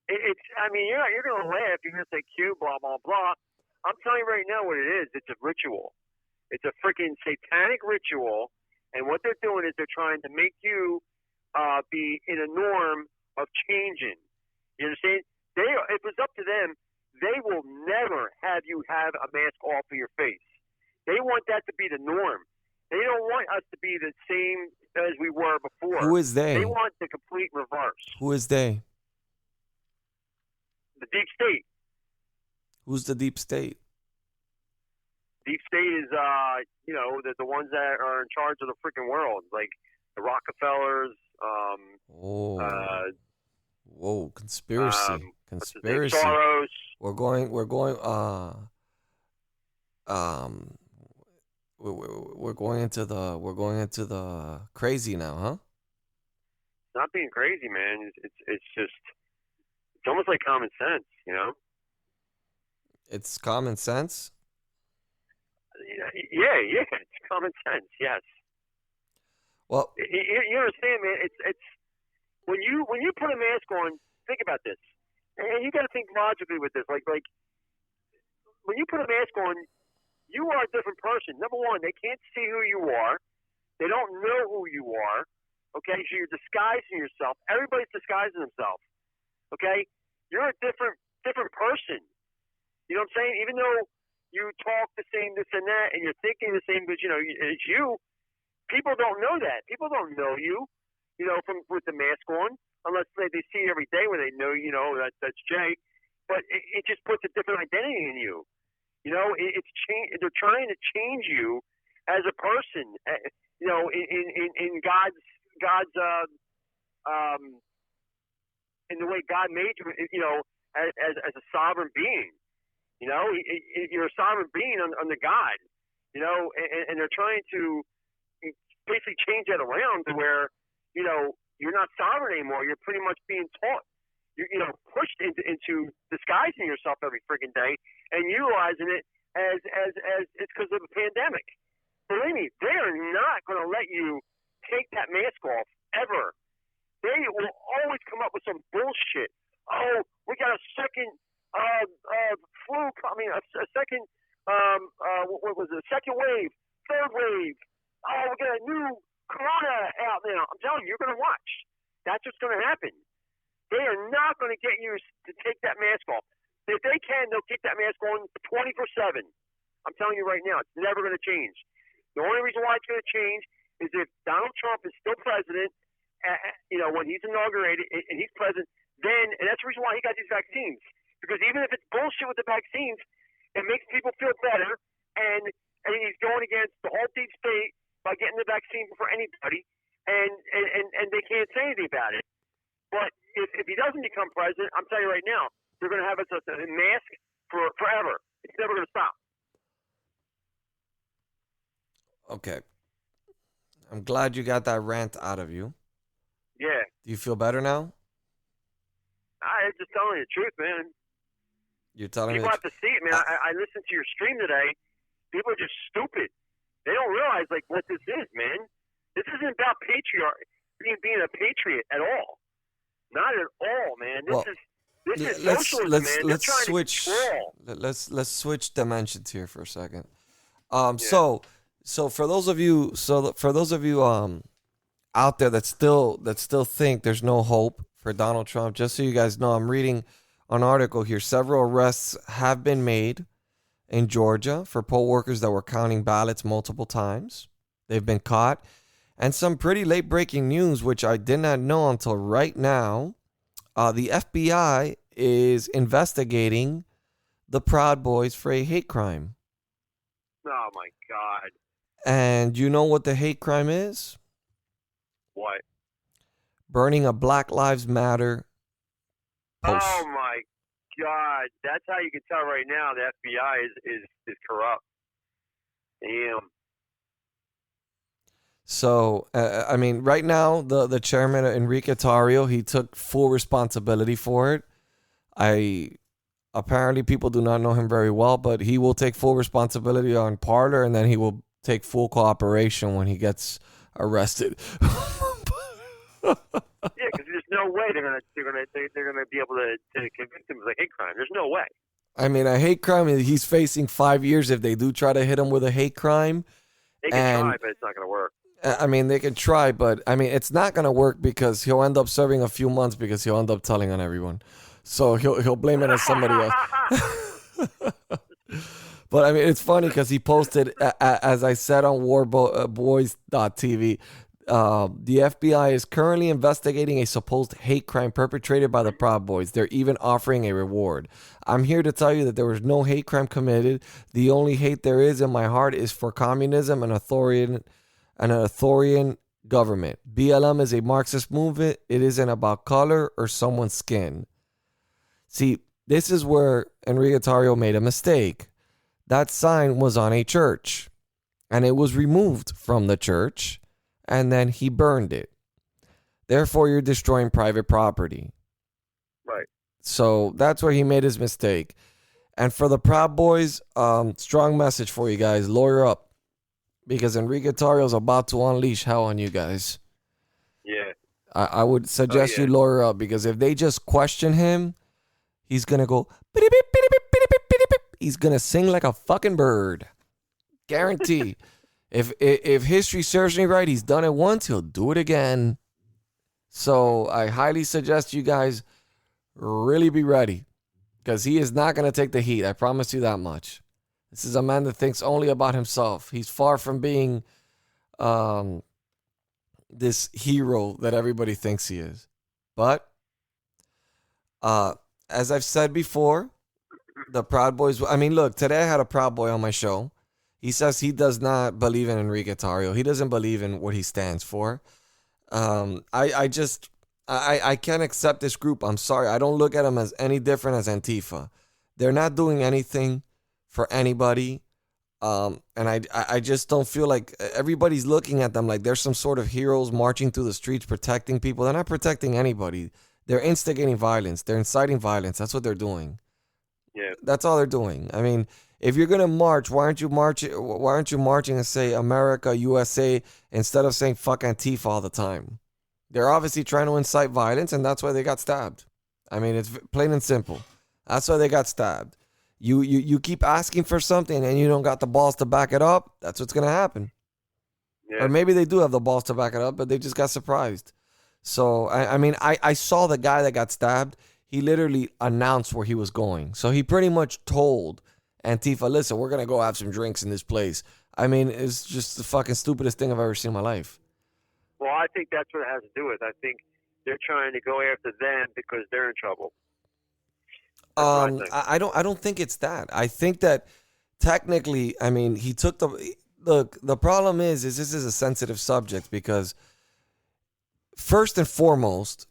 it's. I mean, you're gonna laugh. You're gonna say Q, blah blah blah. I'm telling you right now what it is. It's a ritual. It's a freaking satanic ritual. And what they're doing is they're trying to make you be in a norm of changing. You understand? If it's up to them, they will never have you have a mask off of your face. They want that to be the norm. They don't want us to be the same as we were before. Who is they? They want the complete reverse. Who is they? The deep state. Who's the deep state? Deep state is, the ones that are in charge of the freaking world, like the Rockefellers. Whoa, conspiracy. Conspiracy. Soros. We're going we're going into the crazy now, huh? It's not being crazy, man. It's just, it's almost like common sense, you know? It's common sense. Yeah, it's common sense. Yes. Well, you understand, man? It's when you put a mask on. Think about this, and you got to think logically with this. Like when you put a mask on, you are a different person. Number one, they can't see who you are. They don't know who you are. Okay, so you're disguising yourself. Everybody's disguising themselves. Okay, you're a different person. You know what I'm saying? Even though you talk the same, this and that, and you're thinking the same, but it's you. People don't know that. People don't know you. From with the mask on, unless they see you every day where they know, that's Jay. But it just puts a different identity in you. It's change. They're trying to change you as a person. In God's in the way God made you. As a sovereign being. You're a sovereign being under God. And they're trying to basically change that around to where, you're not sovereign anymore. You're pretty much being taught. You're pushed into disguising yourself every freaking day and utilizing it as it's because of the pandemic. Believe me, they are not going to let you take that mask off ever. They will always come up with some bullshit. Oh, we got a second flu coming, a second what was it? A second wave, third wave. Oh, we got a new corona out now. I'm telling you, you're going to watch. That's what's going to happen. They are not going to get you to take that mask off. If they can, they'll keep that mask on 24/7. I'm telling you right now, it's never going to change. The only reason why it's going to change is if Donald Trump is still president, when he's inaugurated and he's president, and that's the reason why he got these vaccines. Because even if it's bullshit with the vaccines, it makes people feel better, and he's going against the whole deep state by getting the vaccine before anybody, and they can't say anything about it. But if he doesn't become president, I'm telling you right now, they're going to have us a mask for forever. It's never going to stop. Okay. I'm glad you got that rant out of you. Yeah. Do you feel better now? I'm just telling you the truth, man. You're telling People me. have to see it, man. I listened to your stream today. People are just stupid. They don't realize what this is, man. This isn't about being a patriot at all. Not at all, man. This is socialism, man. They're trying switch. to control. Let's switch dimensions here for a second. Yeah. So for those of you, out there that still think there's no hope for Donald Trump, just so you guys know, I'm reading an article here. Several arrests have been made in Georgia for poll workers that were counting ballots multiple times. They've been caught. And some pretty late breaking news, which I did not know until right now. The FBI is investigating the Proud Boys for a hate crime. Oh, my God. And you know what the hate crime is? What? Burning a Black Lives Matter post. Oh, my God. That's how you can tell right now the FBI is corrupt. Damn. So, I mean, right now, the chairman, Enrique Tarrio, he took full responsibility for it. Apparently people do not know him very well, but he will take full responsibility on Parler, and then he will take full cooperation when he gets arrested. Yeah, because there's no way they're gonna be able to convict him of a hate crime. There's no way. I mean, a hate crime, he's facing 5 years if they do try to hit him with a hate crime. They can try, but it's not gonna work. I mean, they can try, but I mean, it's not gonna work because he'll end up serving a few months because he'll end up telling on everyone. So he'll blame it on somebody else. But I mean, it's funny because he posted, as I said on warboys.tv, the FBI is currently investigating a supposed hate crime perpetrated by the Proud Boys. They're even offering a reward. I'm here to tell you that there was no hate crime committed. The only hate there is in my heart is for communism and an authoritarian government. BLM is a Marxist movement. It isn't about color or someone's skin. See, this is where Enrique Tarrio made a mistake. That sign was on a church, and it was removed from the church, and then he burned it. Therefore, you're destroying private property. Right. So that's where he made his mistake. And for the Proud Boys, strong message for you guys. Lawyer up. Because Enrique Tarrio is about to unleash hell on you guys. Yeah. I would suggest you lawyer up, because if they just question him, he's going to go, he's going to sing like a fucking bird. Guarantee. If history serves me right, he's done it once, he'll do it again. So I highly suggest you guys really be ready, because he is not going to take the heat. I promise you that much. This is a man that thinks only about himself. He's far from being this hero that everybody thinks he is. But as I've said before, the Proud Boys, I mean, look, today I had a Proud Boy on my show. He says he does not believe in Enrique Tarrio. He doesn't believe in what he stands for. I can't accept this group. I'm sorry. I don't look at them as any different as Antifa. They're not doing anything for anybody. And I just don't feel like everybody's looking at them like they're some sort of heroes marching through the streets protecting people. They're not protecting anybody. They're instigating violence. They're inciting violence. That's what they're doing. Yeah. That's all they're doing. I mean, if you're gonna march, why aren't you marching and say America, USA, instead of saying fuck Antifa all the time? They're obviously trying to incite violence, and that's why they got stabbed. I mean, it's plain and simple. That's why they got stabbed. You keep asking for something and you don't got the balls to back it up. That's what's gonna happen. Yeah. Or maybe they do have the balls to back it up, but they just got surprised. So I mean, I saw the guy that got stabbed. He literally announced where he was going. So he pretty much told Antifa, listen, we're going to go have some drinks in this place. I mean, it's just the fucking stupidest thing I've ever seen in my life. Well, I think that's what it has to do with. I think they're trying to go after them because they're in trouble. I don't think it's that. I think that technically, I mean, he took the problem is this is a sensitive subject, because first and foremost,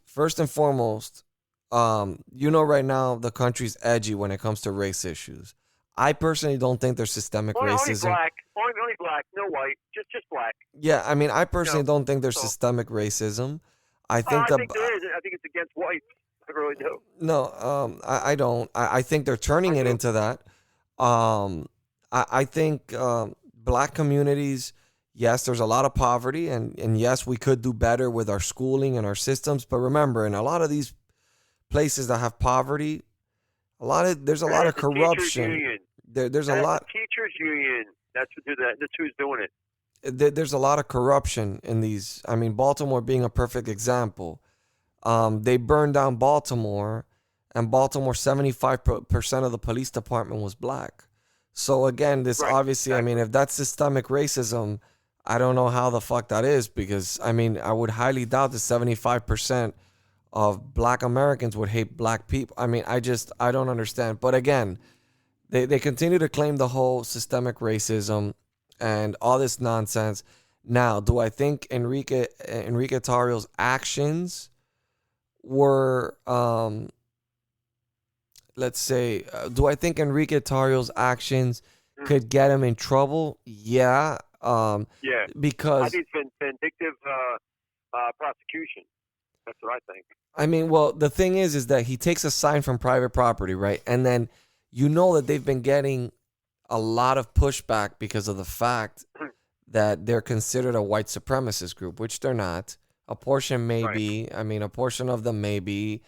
right now the country's edgy when it comes to race issues. I personally don't think there's systemic racism. Only black, no white, just black. Yeah, I mean, I personally don't think there's systemic racism. I think there is. I think it's against whites. I really do. No, I don't. I think they're turning it into that. I think black communities, yes, there's a lot of poverty, and yes, we could do better with our schooling and our systems. But remember, in a lot of these places that have poverty, there's a lot of corruption. There's a lot. Teachers union. That's who's doing it. There's a lot of corruption in these. I mean, Baltimore being a perfect example. They burned down Baltimore, and Baltimore, 75% of the police department was black. So again, this obviously, exactly. I mean, if that's systemic racism, I don't know how the fuck that is, because I mean, I would highly doubt that 75% of black Americans would hate black people. I mean, I don't understand. But again, they continue to claim the whole systemic racism and all this nonsense. Now, do I think Enrique Tarrio's actions were, let's say, do I think Enrique Tarrio's actions could get him in trouble? Yeah. Yeah. I Because think it's vindictive prosecution. That's what I think. I mean, well, the thing is that he takes a sign from private property, right? And then you know that they've been getting a lot of pushback because of the fact that they're considered a white supremacist group, which they're not. A portion may be. I mean, a portion of them may be,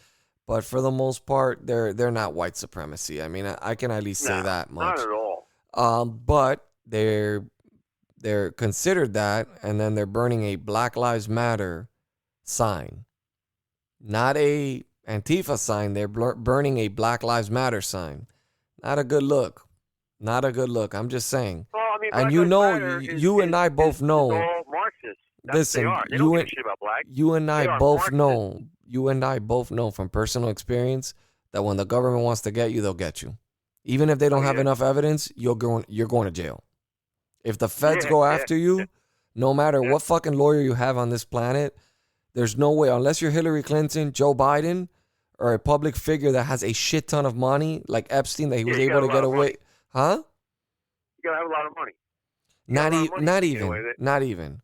but for the most part, they're not white supremacy. I mean, I can at least say that much. Not at all. But they're considered that, and then they're burning a Black Lives Matter sign. Not a Antifa sign. They're burning a Black Lives Matter sign. Not a good look. Not a good look. I'm just saying. Well, I mean, And Black you Lives know, Matter you and I both know. It's all Marxist. That's Listen, what they are. They don't give a shit about black. you and They I are both Marxist. know. You and I both know from personal experience that when the government wants to get you, they'll get you. Even if they don't have enough evidence, you're going to jail. If the feds go after you, no matter what fucking lawyer you have on this planet, there's no way, unless you're Hillary Clinton, Joe Biden, or a public figure that has a shit ton of money, like Epstein, that he was able to get away. Huh? You gotta have a lot of money. Not even.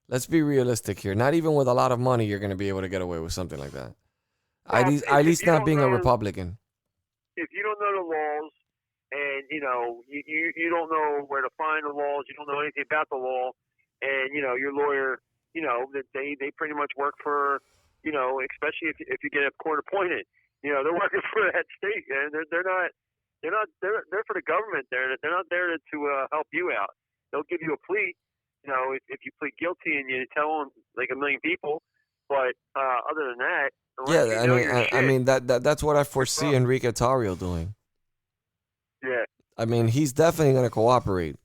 Let's be realistic here. Not even with a lot of money, you're going to be able to get away with something like that. Well, at least not being a Republican. If you don't know the laws, and you don't know where to find the laws, you don't know anything about the law, and your lawyer, that they pretty much work for, especially if you get a court appointed, they're working for that state, and they're for the government. They're not there to help you out. They'll give you a plea, if you plead guilty and you tell them like a million people, but other than that, I mean that's what I foresee Enrique Tarrio doing. Yeah. I mean, he's definitely going to cooperate.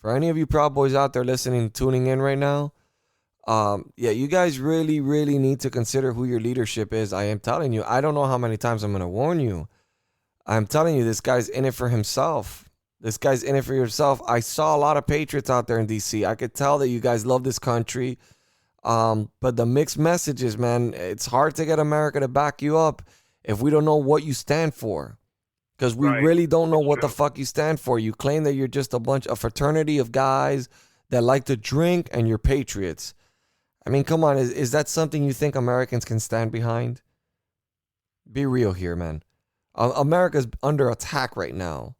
For any of you Proud Boys out there listening, tuning in right now, you guys really, really need to consider who your leadership is. I am telling you, I don't know how many times I'm going to warn you. I'm telling you, this guy's in it for himself. This guy's in it for yourself. I saw a lot of patriots out there in D.C. I could tell that you guys love this country. But the mixed messages, man, it's hard to get America to back you up if we don't know what you stand for. Because we really don't know what the fuck you stand for. You claim that you're just a fraternity of guys that like to drink and you're patriots. I mean, come on. Is that something you think Americans can stand behind? Be real here, man. America's under attack right now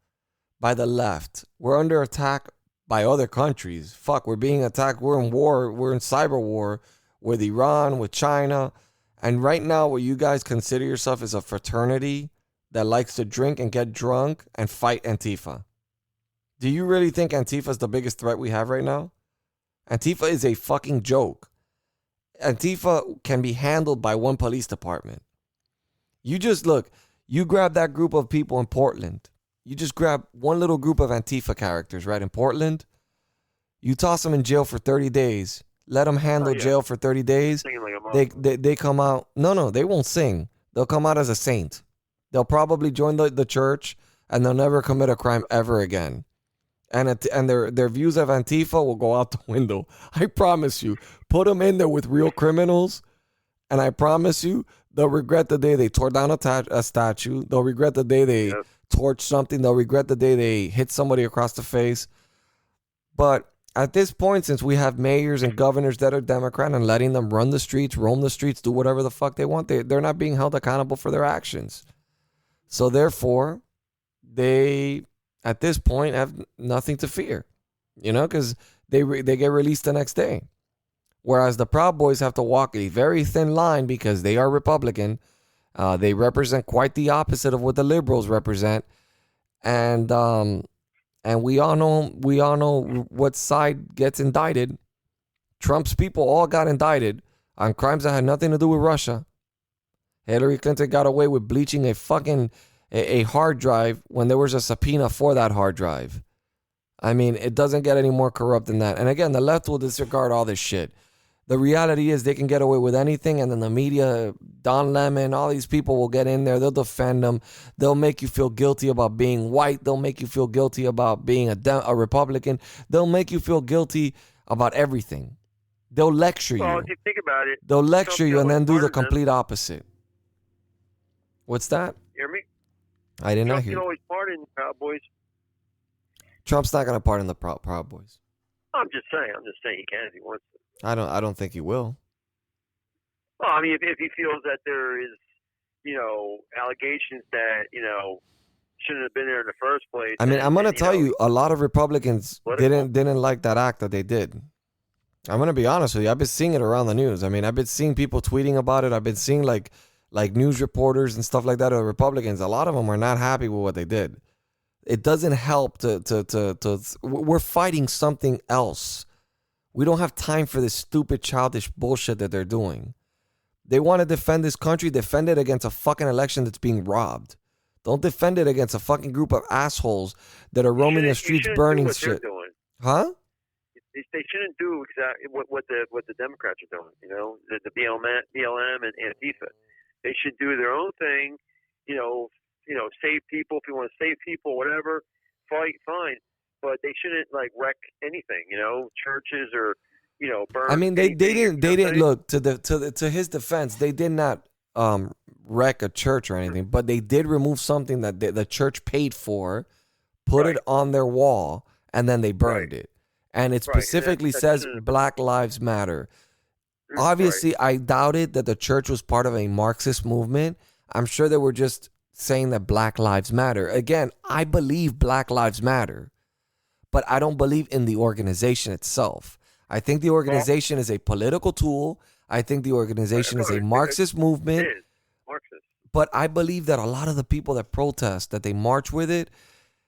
by the left. We're under attack by other countries. Fuck, we're being attacked. We're in war. We're in cyber war with Iran, with China. And right now, what you guys consider yourself is a fraternity that likes to drink and get drunk and fight Antifa. Do you really think Antifa is the biggest threat we have right now? Antifa is a fucking joke. Antifa can be handled by one police department. You just look, you grab that group of people in Portland. You just grab one little group of Antifa characters, right, in Portland. You toss them in jail for 30 days. Let them handle jail for 30 days. They come out. No, they won't sing. They'll come out as a saint. They'll probably join the church, and they'll never commit a crime ever again. And their views of Antifa will go out the window. I promise you. Put them in there with real criminals, and I promise you, they'll regret the day they tore down a statue. They'll regret the day they torched something. They'll regret the day they hit somebody across the face. But at this point, since we have mayors and governors that are Democrat and letting them run the streets, roam the streets, do whatever the fuck they want, they're not being held accountable for their actions. So therefore, they, at this point, have nothing to fear, because they get released the next day. Whereas the Proud Boys have to walk a very thin line because they are Republican. They represent quite the opposite of what the liberals represent. And we all know what side gets indicted. Trump's people all got indicted on crimes that had nothing to do with Russia. Hillary Clinton got away with bleaching a hard drive when there was a subpoena for that hard drive. I mean, it doesn't get any more corrupt than that. And again, the left will disregard all this shit. The reality is they can get away with anything, and then the media, Don Lemon, all these people will get in there. They'll defend them. They'll make you feel guilty about being white. They'll make you feel guilty about being a Republican. They'll make you feel guilty about everything. They'll lecture you. Well, if you think about it, they'll lecture you and then do the Trump complete opposite. What's that? hear me? I did not Trump hear can you. always pardon Proud Boys. Trump's not going to pardon the Proud Boys. I'm just saying he can if he wants to. I don't think he will. Well, I mean, if he feels that there is, allegations that, shouldn't have been there in the first place. I mean, I'm going to tell you, a a lot of Republicans didn't like that act that they did. I'm going to be honest with you. I've been seeing it around the news. I mean, I've been seeing people tweeting about it. I've been seeing like news reporters and stuff like that of Republicans. A lot of them are not happy with what they did. It doesn't help we're fighting something else. We don't have time for this stupid, childish bullshit that they're doing. They want to defend this country. Defend it against a fucking election that's being robbed. Don't defend it against a fucking group of assholes that are roaming the streets burning shit. Huh? They shouldn't do exactly what the Democrats are doing. The BLM and Antifa. They should do their own thing. Save people if you want to save people, whatever. Fight, fine, but they shouldn't wreck anything. Churches or burn. I mean, they didn't look to his defense. They did not wreck a church or anything, but they did remove something that the church paid for, put it on their wall, and then they burned it. And it specifically says Black Lives Matter. Obviously, I doubted that the church was part of a Marxist movement. I'm sure they were just saying that Black Lives Matter. Again, I believe Black Lives Matter, but I don't believe in the organization itself. I think the organization is a political tool. I think the organization is a Marxist movement. It is Marxist. But I believe that a lot of the people that protest, that they march with it,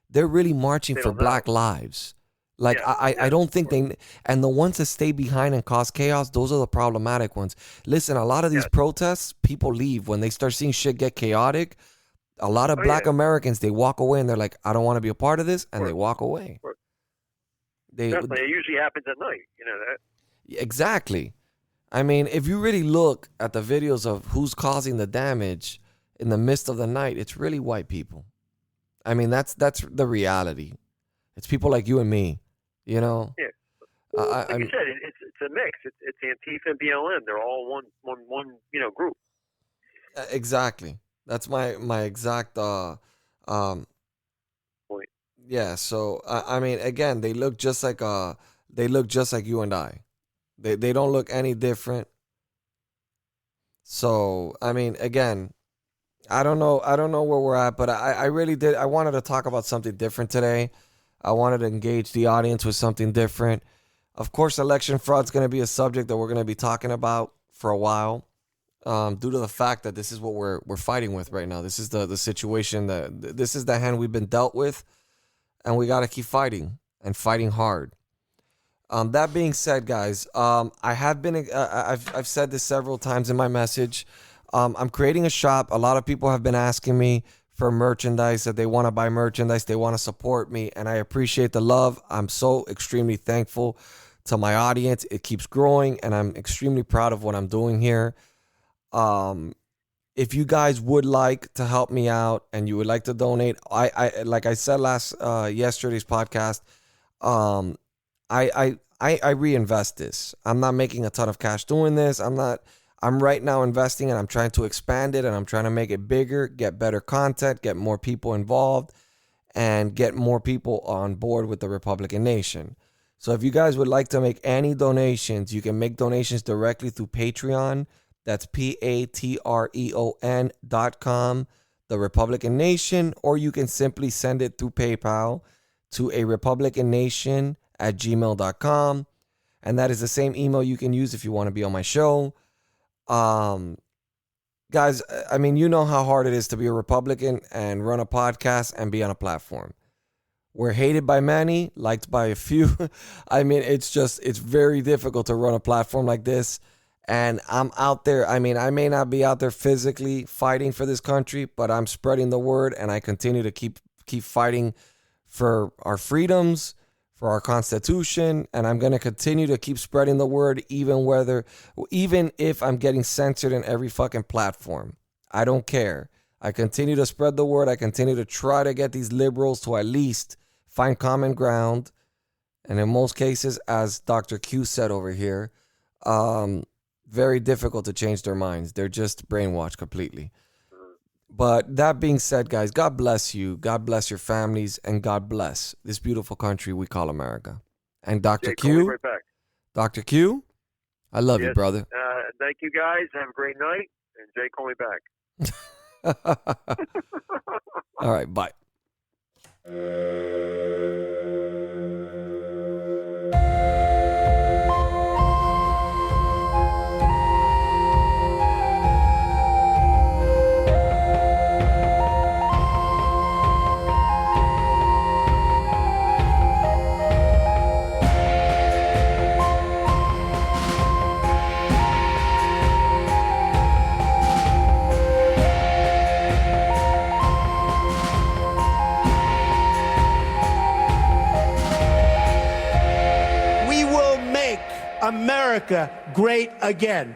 they're really marching for Black lives. I don't think and the ones that stay behind and cause chaos, those are the problematic ones. Listen, a lot of these protests, people leave when they start seeing shit get chaotic. A lot of Black Americans, they walk away and they're like, I don't want to be a part of this, and they walk away. Definitely, it usually happens at night. You know that. Exactly. I mean, if you really look at the videos of who's causing the damage in the midst of the night, it's really white people. I mean, that's the reality. It's people like you and me, you know. Yeah. Like you said, it's a mix. It's Antifa and BLM. They're all one group. Exactly. That's my exact point. Yeah. So I mean, again, they look just like you and I. They don't look any different. So I mean, again, I don't know where we're at, but I really did. I wanted to talk about something different today. I wanted to engage the audience with something different. Of course, election fraud is going to be a subject that we're going to be talking about for a while, due to the fact that this is what we're fighting with right now. This is the situation this is the hand we've been dealt with, and we got to keep fighting and fighting hard. That being said, guys, I have been I've said this several times in my message. I'm creating a shop. A lot of people have been asking me for merchandise, that they want to buy merchandise, they want to support me, and I appreciate the love. I'm so extremely thankful to my audience. It keeps growing, and I'm extremely proud of what I'm doing here. If you guys would like to help me out and you would like to donate, I like I said yesterday's podcast, I reinvest this. I'm not making a ton of cash doing this. I'm right now investing, and I'm trying to expand it, and I'm trying to make it bigger, get better content, get more people involved, and get more people on board with the Republican Nation. So if you guys would like to make any donations, you can make donations directly through Patreon. That's patreon.com, the Republican Nation, or you can simply send it through PayPal to a republicannation@gmail.com. And that is the same email you can use if you want to be on my show. Guys, I mean, you know how hard it is to be a Republican and run a podcast and be on a platform. We're hated by many, liked by a few. I mean, it's very difficult to run a platform like this. And I'm out there. I mean, I may not be out there physically fighting for this country, but I'm spreading the word, and I continue to keep fighting for our freedoms, for our Constitution, and I'm going to continue to keep spreading the word, even if I'm getting censored in every fucking platform. I don't care. I continue to spread the word. I continue to try to get these liberals to at least find common ground. And in most cases, as Dr. Q said over here, very difficult to change their minds. They're just brainwashed completely. But that being said, guys, God bless you. God bless your families, and God bless this beautiful country we call America. And Dr. Jay, call me Q, right back. Dr. Q, I love you, Yes. brother. Thank you, guys. Have a great night. And Jay, call me back. All right, bye. We will make America great again.